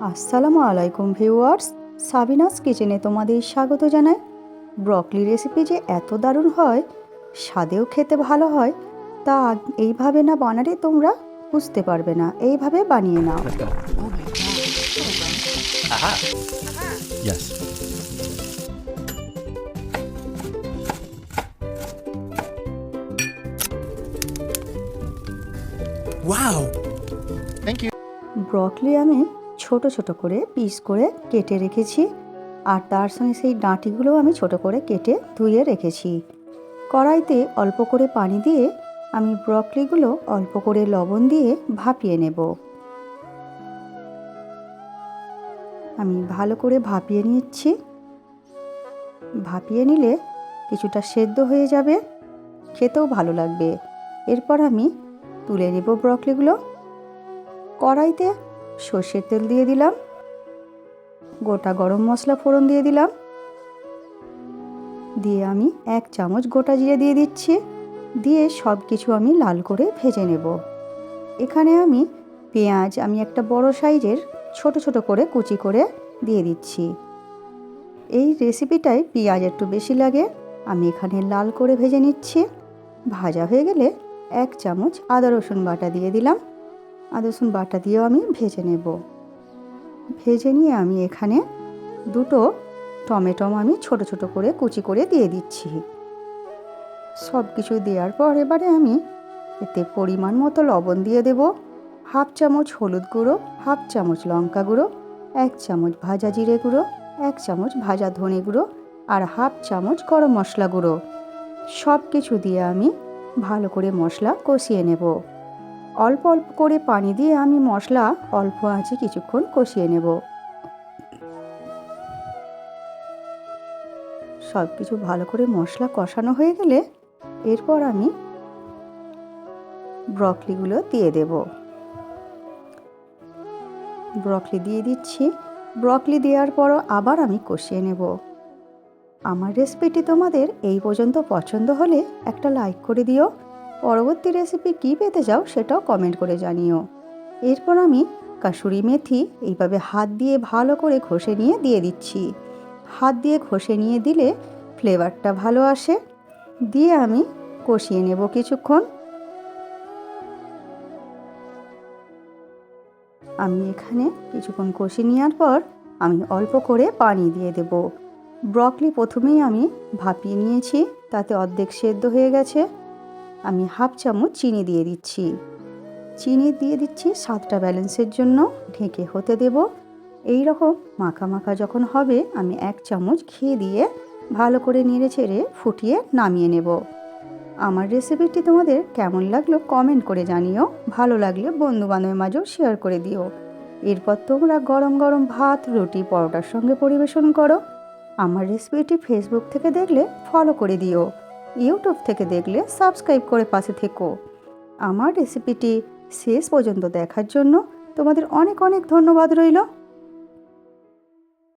আসসালামু আলাইকুম viewers, Sabinus কিচেনে তোমাদের স্বাগত জানাই। ব্রকলি রেসিপি যে এত দারুণ হয়, স্বাদেও খেতে ভালো হয়, তা এইভাবে না বানালে তোমরা বুঝতে পারবে না। এইভাবে বানিয়ে নাও। Let's go. Oh my god. Aha. Yes. Wow. Thank you. Broccoli আমি ছোট ছোট করে পিস করে কেটে রেখেছি, আর তার সঙ্গে সেই ডাঁটিগুলো আমি ছোট করে কেটে ধুয়ে রেখেছি। কড়াইতে অল্প করে পানি দিয়ে আমি ব্রকলিগুলো অল্প করে লবণ দিয়ে ভাপিয়ে নেব। আমি ভালো করে ভাপিয়ে নিচ্ছি। ভাপিয়ে নিলে কিছুটা সেদ্ধ হয়ে যাবে, খেতেও ভালো লাগবে। এরপর আমি তুলে নেব ব্রকলিগুলো। কড়াইতে সর্ষের তেল দিয়ে দিলাম, গোটা গরম মশলা ফোড়ন দিয়ে দিলাম, দিয়ে আমি 1 চামচ গোটা জিরে দিয়ে দিচ্ছি, দিয়ে সব কিছু আমি লাল করে ভেজে নেব। এখানে আমি পেঁয়াজ একটা বড় সাইজের ছোট ছোট করে কুচি করে দিয়ে দিচ্ছি। এই রেসিপিটায় পেঁয়াজ একটু বেশি লাগে। আমি এখানে লাল করে ভেজে নিচ্ছি। ভাজা হয়ে গেলে 1 চামচ আদা রসুন বাটা দিয়ে দিলাম। আদা রসুন বাটা দিয়েও আমি ভেজে নেব। ভেজে নিয়ে আমি এখানে 2টো টমেটো আমি ছোট ছোট করে কুচি করে দিয়ে দিচ্ছি। সব কিছু দেওয়ার পর এবারে আমি এতে পরিমাণ মতো লবণ দিয়ে দেব, 1/2 চামচ হলুদ গুঁড়ো, 1/2 চামচ লঙ্কা গুঁড়ো, 1 চামচ ভাজা জিরে গুঁড়ো, 1 চামচ ভাজা ধনে গুঁড়ো, আর 1/2 চামচ গরম মশলা গুঁড়ো। সব কিছু দিয়ে আমি ভালো করে মশলা কষিয়ে নেব। অল্প অল্প করে পানি দিয়ে আমি মশলা অল্প আঁচে কিছুক্ষণ কষিয়ে নেব। সব কিছু ভালো করে মশলা কষানো হয়ে গেলে এরপর আমি ব্রকলিগুলো দিয়ে দেব। ব্রকলি দিয়ে দিচ্ছি। ব্রকলি দেওয়ার পরও আবার আমি কষিয়ে নেব। আমার রেসিপিটি তোমাদের এই পর্যন্ত পছন্দ হলে একটা লাইক করে দিও। পরবর্তী রেসিপি কী পেতে চাও সেটাও কমেন্ট করে জানিও। এরপর আমি কাসুরি মেথি এইভাবে হাত দিয়ে ভালো করে ঘষে নিয়ে দিয়ে দিচ্ছি। হাত দিয়ে ঘষে নিয়ে দিলে ফ্লেভারটা ভালো আসে। দিয়ে আমি কষিয়ে নেব কিছুক্ষণ। আমি এখানে কিছুক্ষণ কষিয়ে নেওয়ার পর আমি অল্প করে পানি দিয়ে দেব। ব্রকলি প্রথমেই আমি ভাপিয়ে নিয়েছি, তাতে অর্ধেক সেদ্ধ হয়ে গেছে। আমি 1/2 চামচ চিনি দিয়ে দিচ্ছি। চিনি দিয়ে দিচ্ছি স্বাদটা ব্যালেন্সের জন্য। ঢেকে হতে দেব। এই রকম মাখা মাখা যখন হবে আমি 1 চামচ ঘি দিয়ে ভালো করে নেড়ে চেড়ে ফুটিয়ে নামিয়ে নেব। আমার রেসিপিটি তোমাদের কেমন লাগলো কমেন্ট করে জানিও। ভালো লাগলে বন্ধুবান্ধবের মাঝেও শেয়ার করে দিও। এরপর তোমরা গরম গরম ভাত, রুটি, পরোটার সঙ্গে পরিবেশন করো। আমার রেসিপিটি ফেসবুক থেকে দেখলে ফলো করে দিও। ইউটিউব থেকে দেখলে সাবস্ক্রাইব করে পাশে থেকো। আমার রেসিপিটি শেষ পর্যন্ত দেখার জন্য তোমাদের অনেক অনেক ধন্যবাদ রইল।